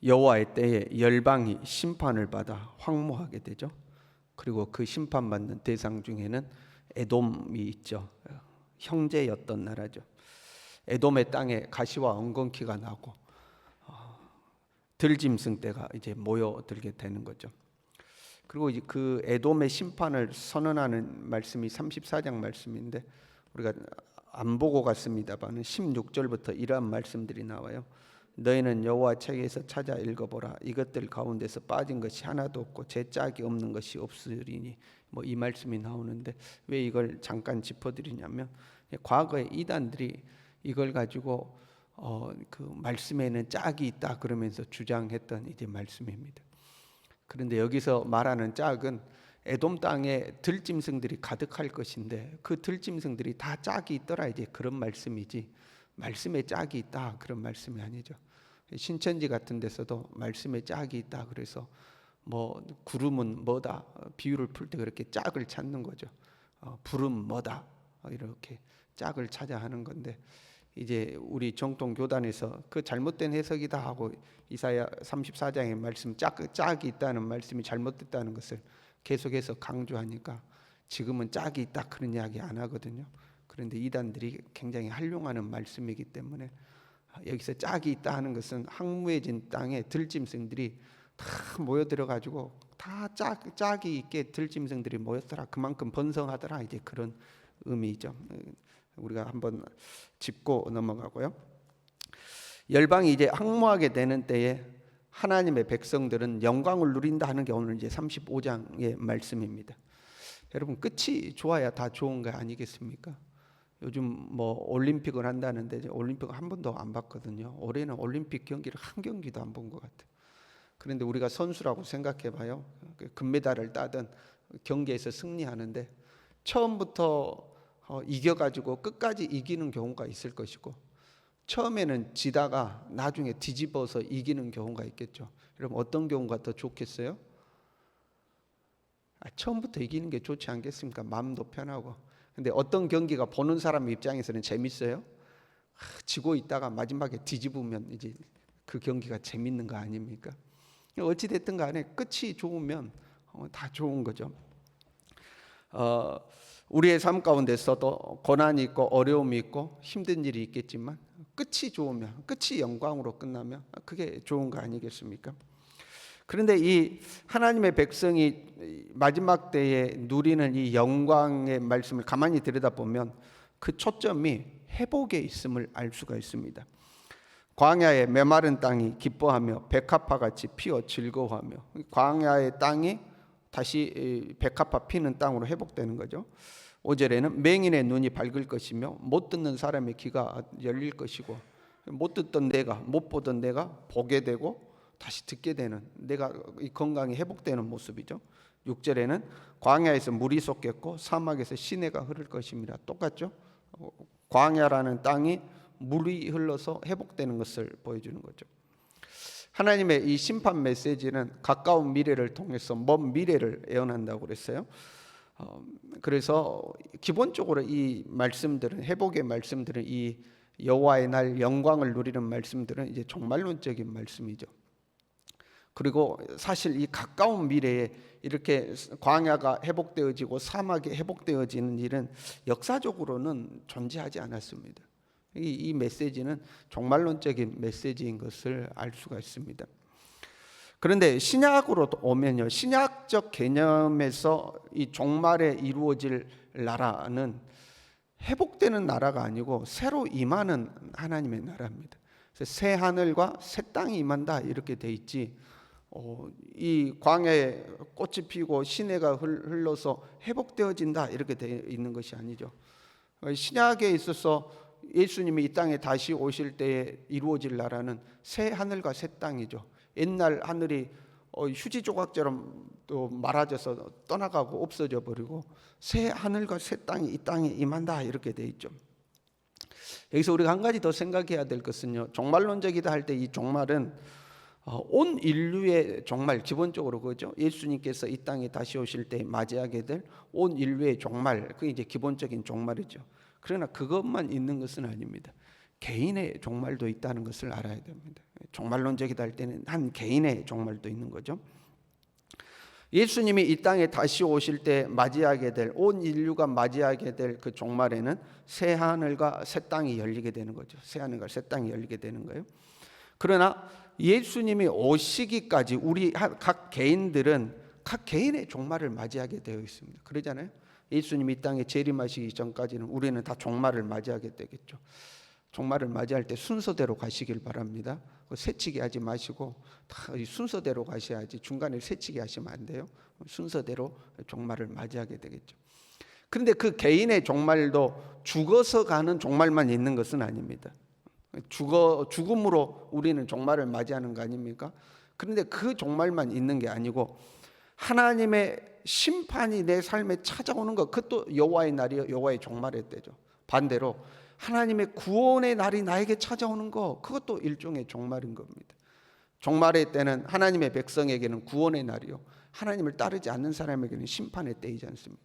여호와의 때에 열방이 심판을 받아 황무하게 되죠. 그리고 그 심판받는 대상 중에는 에돔이 있죠. 형제였던 나라죠. 에돔의 땅에 가시와 엉겅퀴가 나고 들짐승 떼가 이제 모여들게 되는 거죠. 그리고 이제 그 에돔의 심판을 선언하는 말씀이 34장 말씀인데 우리가 안 보고 갔습니다만 16절부터 이러한 말씀들이 나와요. 너희는 여호와 책에서 찾아 읽어보라. 이것들 가운데서 빠진 것이 하나도 없고 제 짝이 없는 것이 없으리니, 뭐 이 말씀이 나오는데 왜 이걸 잠깐 짚어드리냐면 과거에 이단들이 이걸 가지고 그 말씀에는 짝이 있다 그러면서 주장했던 이제 말씀입니다. 그런데 여기서 말하는 짝은 에돔 땅에 들짐승들이 가득할 것인데 그 들짐승들이 다 짝이 있더라 이제 그런 말씀이지, 말씀에 짝이 있다 그런 말씀이 아니죠. 신천지 같은 데서도 말씀에 짝이 있다 그래서 뭐 구름은 뭐다 비유를 풀 때 그렇게 짝을 찾는 거죠. 불은 뭐다 이렇게 짝을 찾아 하는 건데 이제 우리 정통 교단에서 그 잘못된 해석이다 하고 이사야 34장의 말씀 짝이 있다는 말씀이 잘못됐다는 것을 계속해서 강조하니까 지금은 짝이 있다 그런 이야기 안 하거든요. 그런데 이단들이 굉장히 활용하는 말씀이기 때문에 여기서 짝이 있다 하는 것은 황무해진 땅에 들짐승들이 다 모여들어 가지고 다 짝이 있게 들짐승들이 모였더라, 그만큼 번성하더라 이제 그런 의미죠. 우리가 한번 짚고 넘어가고요. 열방이 이제 황무하게 되는 때에 하나님의 백성들은 영광을 누린다 하는 게 오늘 이제 35장의 말씀입니다. 여러분 끝이 좋아야 다 좋은 거 아니겠습니까? 요즘 뭐 올림픽을 한다는데 올림픽을 한 번도 안 봤거든요. 올해는 올림픽 경기를 한 경기도 안 본 것 같아요. 그런데 우리가 선수라고 생각해봐요. 금메달을 따든 경기에서 승리하는데 처음부터 이겨가지고 끝까지 이기는 경우가 있을 것이고 처음에는 지다가 나중에 뒤집어서 이기는 경우가 있겠죠. 여러분 어떤 경우가 더 좋겠어요? 처음부터 이기는 게 좋지 않겠습니까? 마음도 편하고. 근데 어떤 경기가 보는 사람 입장에서는 재밌어요? 지고 있다가 마지막에 뒤집으면 이제 그 경기가 재밌는 거 아닙니까? 어찌 됐든 간에 끝이 좋으면 다 좋은 거죠. 우리의 삶 가운데서도 고난이 있고 어려움이 있고 힘든 일이 있겠지만 끝이 좋으면, 끝이 영광으로 끝나면 그게 좋은 거 아니겠습니까? 그런데 이 하나님의 백성이 마지막 때에 누리는 이 영광의 말씀을 가만히 들여다보면 그 초점이 회복에 있음을 알 수가 있습니다. 광야의 메마른 땅이 기뻐하며 백합화같이 피어 즐거워하며, 광야의 땅이 다시 백합화 피는 땅으로 회복되는 거죠. 5절에는 맹인의 눈이 밝을 것이며 못 듣는 사람의 귀가 열릴 것이고, 못 듣던 내가, 못 보던 내가 보게 되고 다시 듣게 되는, 내가 이 건강이 회복되는 모습이죠. 6절에는 광야에서 물이 솟겠고 사막에서 시내가 흐를 것입니다. 똑같죠? 광야라는 땅이 물이 흘러서 회복되는 것을 보여주는 거죠. 하나님의 이 심판 메시지는 가까운 미래를 통해서 먼 미래를 예언한다고 그랬어요. 그래서 기본적으로 이 말씀들은, 회복의 말씀들은, 이 여호와의 날 영광을 누리는 말씀들은 이제 종말론적인 말씀이죠. 그리고 사실 이 가까운 미래에 이렇게 광야가 회복되어지고 사막이 회복되어지는 일은 역사적으로는 존재하지 않았습니다. 이 메시지는 종말론적인 메시지인 것을 알 수가 있습니다. 그런데 신약으로 오면요, 신약적 개념에서 이 종말에 이루어질 나라는 회복되는 나라가 아니고 새로 임하는 하나님의 나라입니다. 그래서 새 하늘과 새 땅이 임한다 이렇게 돼 있지, 이 광야에 꽃이 피고 시내가 흘러서 회복되어진다 이렇게 돼 있는 것이 아니죠. 신약에 있어서 예수님이 이 땅에 다시 오실 때에 이루어질 나라는 새 하늘과 새 땅이죠. 옛날 하늘이 휴지 조각처럼 또 말아져서 떠나가고 없어져 버리고 새 하늘과 새 땅이 이 땅에 임한다 이렇게 돼 있죠. 여기서 우리가 한 가지 더 생각해야 될 것은요, 종말론적이다 할 때 이 종말은 온 인류의 종말, 기본적으로 그죠. 예수님께서 이 땅에 다시 오실 때 맞이하게 될 온 인류의 종말, 그게 이제 기본적인 종말이죠. 그러나 그것만 있는 것은 아닙니다. 개인의 종말도 있다는 것을 알아야 됩니다. 종말론적이다 할 때는 한 개인의 종말도 있는 거죠. 예수님이 이 땅에 다시 오실 때 맞이하게 될, 온 인류가 맞이하게 될 그 종말에는 새 하늘과 새 땅이 열리게 되는 거죠. 새 하늘과 새 땅이 열리게 되는 거예요. 그러나 예수님이 오시기까지 우리 각 개인들은 각 개인의 종말을 맞이하게 되어 있습니다. 그러잖아요. 예수님이 이 땅에 재림하시기 전까지는 우리는 다 종말을 맞이하게 되겠죠. 종말을 맞이할 때 순서대로 가시길 바랍니다. 새치기 하지 마시고 다 순서대로 가셔야지 중간에 새치기 하시면 안 돼요. 순서대로 종말을 맞이하게 되겠죠. 그런데 그 개인의 종말도 죽어서 가는 종말만 있는 것은 아닙니다. 죽음으로 우리는 종말을 맞이하는 거 아닙니까? 그런데 그 종말만 있는 게 아니고 하나님의 심판이 내 삶에 찾아오는 것, 그것도 여호와의 날이요, 여호와의 종말의 때죠. 반대로 하나님의 구원의 날이 나에게 찾아오는 거, 그것도 일종의 종말인 겁니다. 종말의 때는 하나님의 백성에게는 구원의 날이요, 하나님을 따르지 않는 사람에게는 심판의 때이지 않습니까?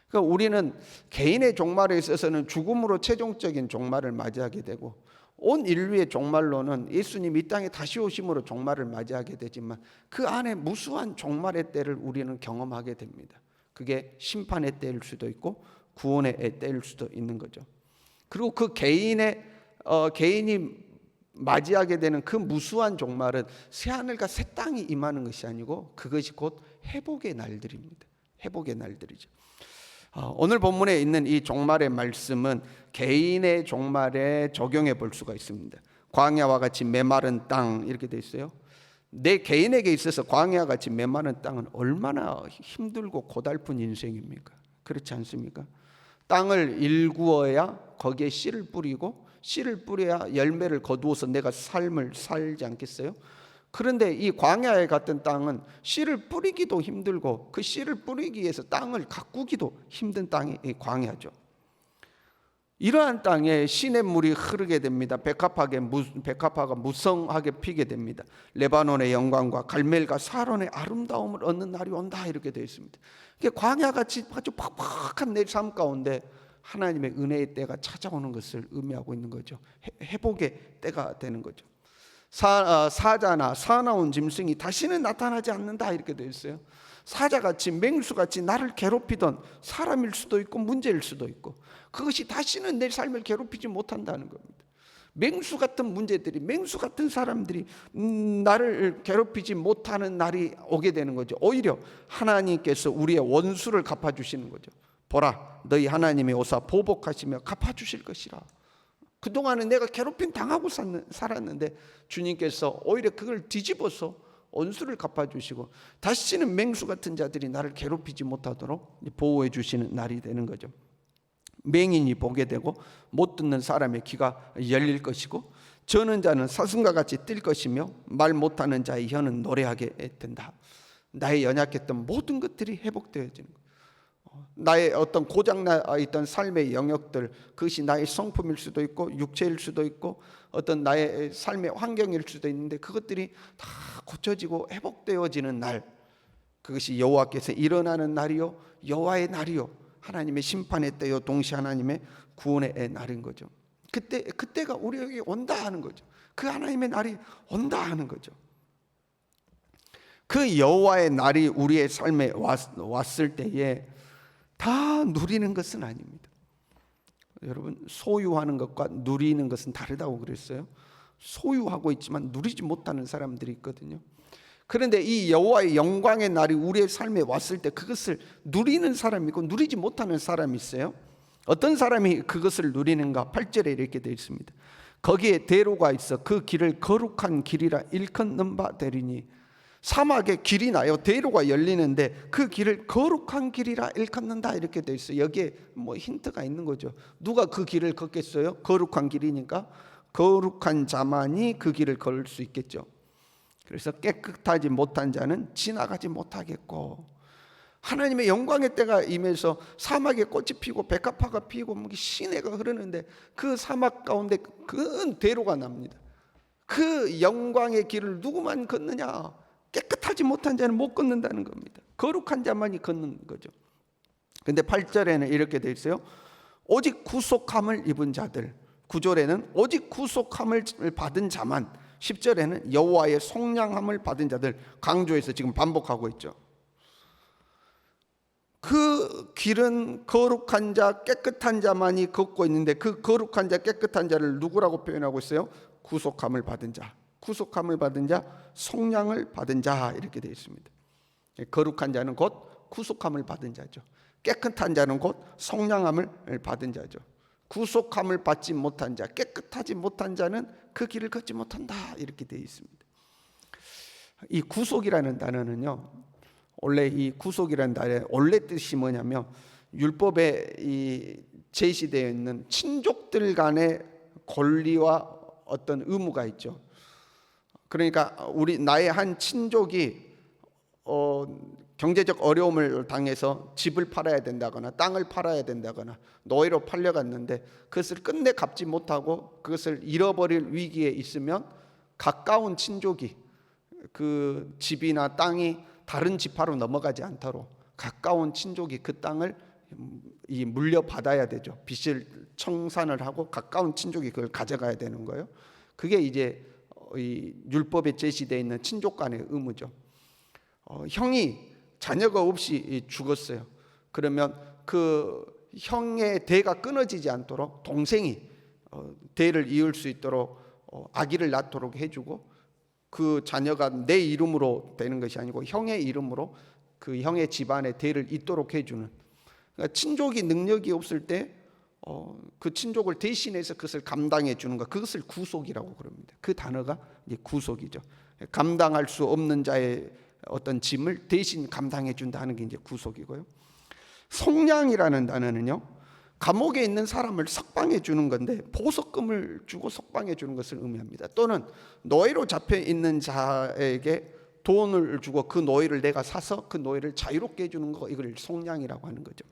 그러니까 우리는 개인의 종말에 있어서는 죽음으로 최종적인 종말을 맞이하게 되고, 온 인류의 종말로는 예수님 이 땅에 다시 오심으로 종말을 맞이하게 되지만 그 안에 무수한 종말의 때를 우리는 경험하게 됩니다. 그게 심판의 때일 수도 있고 구원의 때일 수도 있는 거죠. 그리고 그 개인이 맞이하게 되는 그 무수한 종말은 새하늘과 새 땅이 임하는 것이 아니고 그것이 곧 회복의 날들입니다. 회복의 날들이죠. 오늘 본문에 있는 이 종말의 말씀은 개인의 종말에 적용해 볼 수가 있습니다. 광야와 같이 메마른 땅 이렇게 돼 있어요. 내 개인에게 있어서 광야와 같이 메마른 땅은 얼마나 힘들고 고달픈 인생입니까? 그렇지 않습니까? 땅을 일구어야 거기에 씨를 뿌리고 씨를 뿌려야 열매를 거두어서 내가 삶을 살지 않겠어요? 그런데 이 광야에 같은 땅은 씨를 뿌리기도 힘들고 그 씨를 뿌리기 위해서 땅을 가꾸기도 힘든 땅이 광야죠. 이러한 땅에 시냇물이 흐르게 됩니다. 백합화가 무성하게 피게 됩니다. 레바논의 영광과 갈멜과 사론의 아름다움을 얻는 날이 온다 이렇게 되어 있습니다. 광야같이 아주 팍팍한 내 삶 가운데 하나님의 은혜의 때가 찾아오는 것을 의미하고 있는 거죠. 회복의 때가 되는 거죠. 사자나 사나운 짐승이 다시는 나타나지 않는다 이렇게 되어 있어요. 사자같이 맹수같이 나를 괴롭히던 사람일 수도 있고 문제일 수도 있고 그것이 다시는 내 삶을 괴롭히지 못한다는 겁니다. 맹수 같은 문제들이, 맹수 같은 사람들이 나를 괴롭히지 못하는 날이 오게 되는 거죠. 오히려 하나님께서 우리의 원수를 갚아주시는 거죠. 보라, 너희 하나님이 오사 보복하시며 갚아주실 것이라. 그동안은 내가 괴롭힘 당하고 살았는데 주님께서 오히려 그걸 뒤집어서 원수를 갚아주시고 다시는 맹수 같은 자들이 나를 괴롭히지 못하도록 보호해 주시는 날이 되는 거죠. 맹인이 보게 되고 못 듣는 사람의 귀가 열릴 것이고 저는 자는 사슴과 같이 뛸 것이며 말 못하는 자의 혀는 노래하게 된다. 나의 연약했던 모든 것들이 회복되어지는 거예요. 나의 어떤 고장나 있던 삶의 영역들, 그것이 나의 성품일 수도 있고 육체일 수도 있고 어떤 나의 삶의 환경일 수도 있는데 그것들이 다 고쳐지고 회복되어지는 날, 그것이 여호와께서 일어나는 날이요 여호와의 날이요 하나님의 심판의 때요 동시에 하나님의 구원의 날인 거죠. 그때가 우리에게 온다 하는 거죠. 그 하나님의 날이 온다 하는 거죠. 그 여호와의 날이 우리의 삶에 왔을 때에 다 누리는 것은 아닙니다. 여러분, 소유하는 것과 누리는 것은 다르다고 그랬어요. 소유하고 있지만 누리지 못하는 사람들이 있거든요. 그런데 이 여호와의 영광의 날이 우리의 삶에 왔을 때 그것을 누리는 사람이 있고 누리지 못하는 사람이 있어요. 어떤 사람이 그것을 누리는가? 8절에 이렇게 되어 있습니다. 거기에 대로가 있어 그 길을 거룩한 길이라 일컫는 바 되리니. 사막에 길이 나요. 대로가 열리는데 그 길을 거룩한 길이라 일컫는다 이렇게 되어 있어요. 여기에 뭐 힌트가 있는 거죠. 누가 그 길을 걷겠어요? 거룩한 길이니까 거룩한 자만이 그 길을 걸을 수 있겠죠. 그래서 깨끗하지 못한 자는 지나가지 못하겠고, 하나님의 영광의 때가 임해서 사막에 꽃이 피고 백합화가 피고 시내가 흐르는데 그 사막 가운데 큰 대로가 납니다. 그 영광의 길을 누구만 걷느냐? 깨끗하지 못한 자는 못 걷는다는 겁니다. 거룩한 자만이 걷는 거죠. 근데 8절에는 이렇게 되어 있어요. 오직 구속함을 입은 자들, 9절에는 오직 구속함을 받은 자만, 10절에는 여호와의 속량함을 받은 자들, 강조해서 지금 반복하고 있죠. 그 길은 거룩한 자, 깨끗한 자만이 걷고 있는데, 그 거룩한 자, 깨끗한 자를 누구라고 표현하고 있어요? 구속함을 받은 자, 구속함을 받은 자, 속량을 받은 자, 이렇게 되어 있습니다. 거룩한 자는 곧 구속함을 받은 자죠. 깨끗한 자는 곧 속량함을 받은 자죠. 구속함을 받지 못한 자, 깨끗하지 못한 자는 그 길을 걷지 못한다, 이렇게 되어 있습니다. 이 구속이라는 단어는요, 원래 이 구속이라는 단어의 원래 뜻이 뭐냐면, 율법에 이 제시되어 있는 친족들 간의 권리와 어떤 의무가 있죠. 그러니까 나의 한 친족이 경제적 어려움을 당해서 집을 팔아야 된다거나 땅을 팔아야 된다거나 노예로 팔려갔는데, 그것을 끝내 갚지 못하고 그것을 잃어버릴 위기에 있으면 가까운 친족이 그 집이나 땅이 다른 지파로 넘어가지 않도록 가까운 친족이 그 땅을 물려받아야 되죠. 빚을 청산을 하고 가까운 친족이 그걸 가져가야 되는 거예요. 그게 이제 이 율법에 제시되어 있는 친족 간의 의무죠. 형이 자녀가 없이 죽었어요. 그러면 그 형의 대가 끊어지지 않도록 동생이 대를 이을 수 있도록 아기를 낳도록 해주고, 그 자녀가 내 이름으로 되는 것이 아니고 형의 이름으로 그 형의 집안의 대를 잇도록 해주는, 그러니까 친족이 능력이 없을 때 그 친족을 대신해서 그것을 감당해 주는 것, 그것을 구속이라고 그럽니다. 그 단어가 이제 구속이죠. 감당할 수 없는 자의 어떤 짐을 대신 감당해 준다는 게 이제 구속이고요. 속량이라는 단어는요, 감옥에 있는 사람을 석방해 주는 건데, 보석금을 주고 석방해 주는 것을 의미합니다. 또는 노예로 잡혀 있는 자에게 돈을 주고 그 노예를 내가 사서 그 노예를 자유롭게 해주는 거, 이걸 속량이라고 하는 거죠.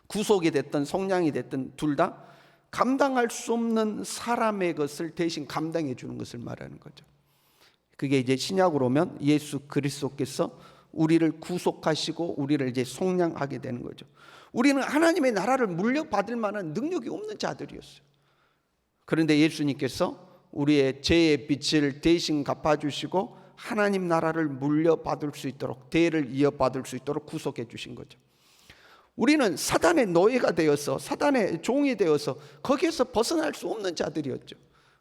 구속이 됐든 속량이 됐든 둘 다 감당할 수 없는 사람의 것을 대신 감당해 주는 것을 말하는 거죠. 그게 이제 신약으로 오면 예수 그리스도께서 우리를 구속하시고 우리를 이제 속량하게 되는 거죠. 우리는 하나님의 나라를 물려받을 만한 능력이 없는 자들이었어요. 그런데 예수님께서 우리의 죄의 빚을 대신 갚아주시고 하나님 나라를 물려받을 수 있도록, 대를 이어받을 수 있도록 구속해 주신 거죠. 우리는 사단의 노예가 되어서, 사단의 종이 되어서 거기에서 벗어날 수 없는 자들이었죠.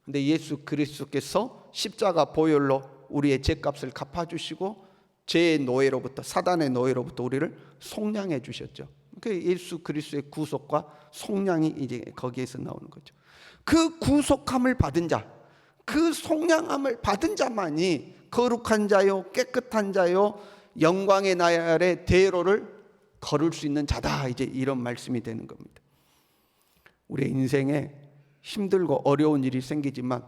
근데 예수 그리스도께서 십자가 보혈로 우리의 죄값을 갚아주시고 죄의 노예로부터, 사단의 노예로부터 우리를 속량해 주셨죠. 그 예수 그리스도의 구속과 속량이 이제 거기에서 나오는 거죠. 그 구속함을 받은 자, 그 속량함을 받은 자만이 거룩한 자요, 깨끗한 자요, 영광의 나라의 대로를 걸을 수 있는 자다, 이제 이런 말씀이 되는 겁니다. 우리의 인생에 힘들고 어려운 일이 생기지만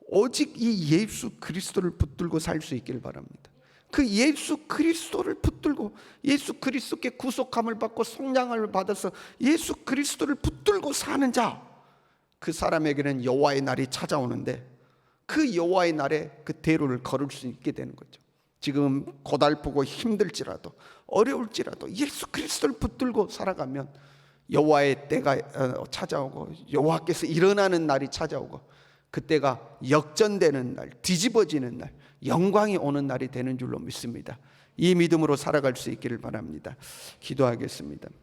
오직 이 예수 그리스도를 붙들고 살 수 있기를 바랍니다. 그 예수 그리스도를 붙들고, 예수 그리스도께 구속함을 받고 속량을 받아서 예수 그리스도를 붙들고 사는 자, 그 사람에게는 여호와의 날이 찾아오는데, 그 여호와의 날에 그 대로를 걸을 수 있게 되는 거죠. 지금 고달프고 힘들지라도, 어려울지라도 예수 그리스도를 붙들고 살아가면 여호와의 때가 찾아오고, 여호와께서 일어나는 날이 찾아오고, 그때가 역전되는 날, 뒤집어지는 날, 영광이 오는 날이 되는 줄로 믿습니다. 이 믿음으로 살아갈 수 있기를 바랍니다. 기도하겠습니다.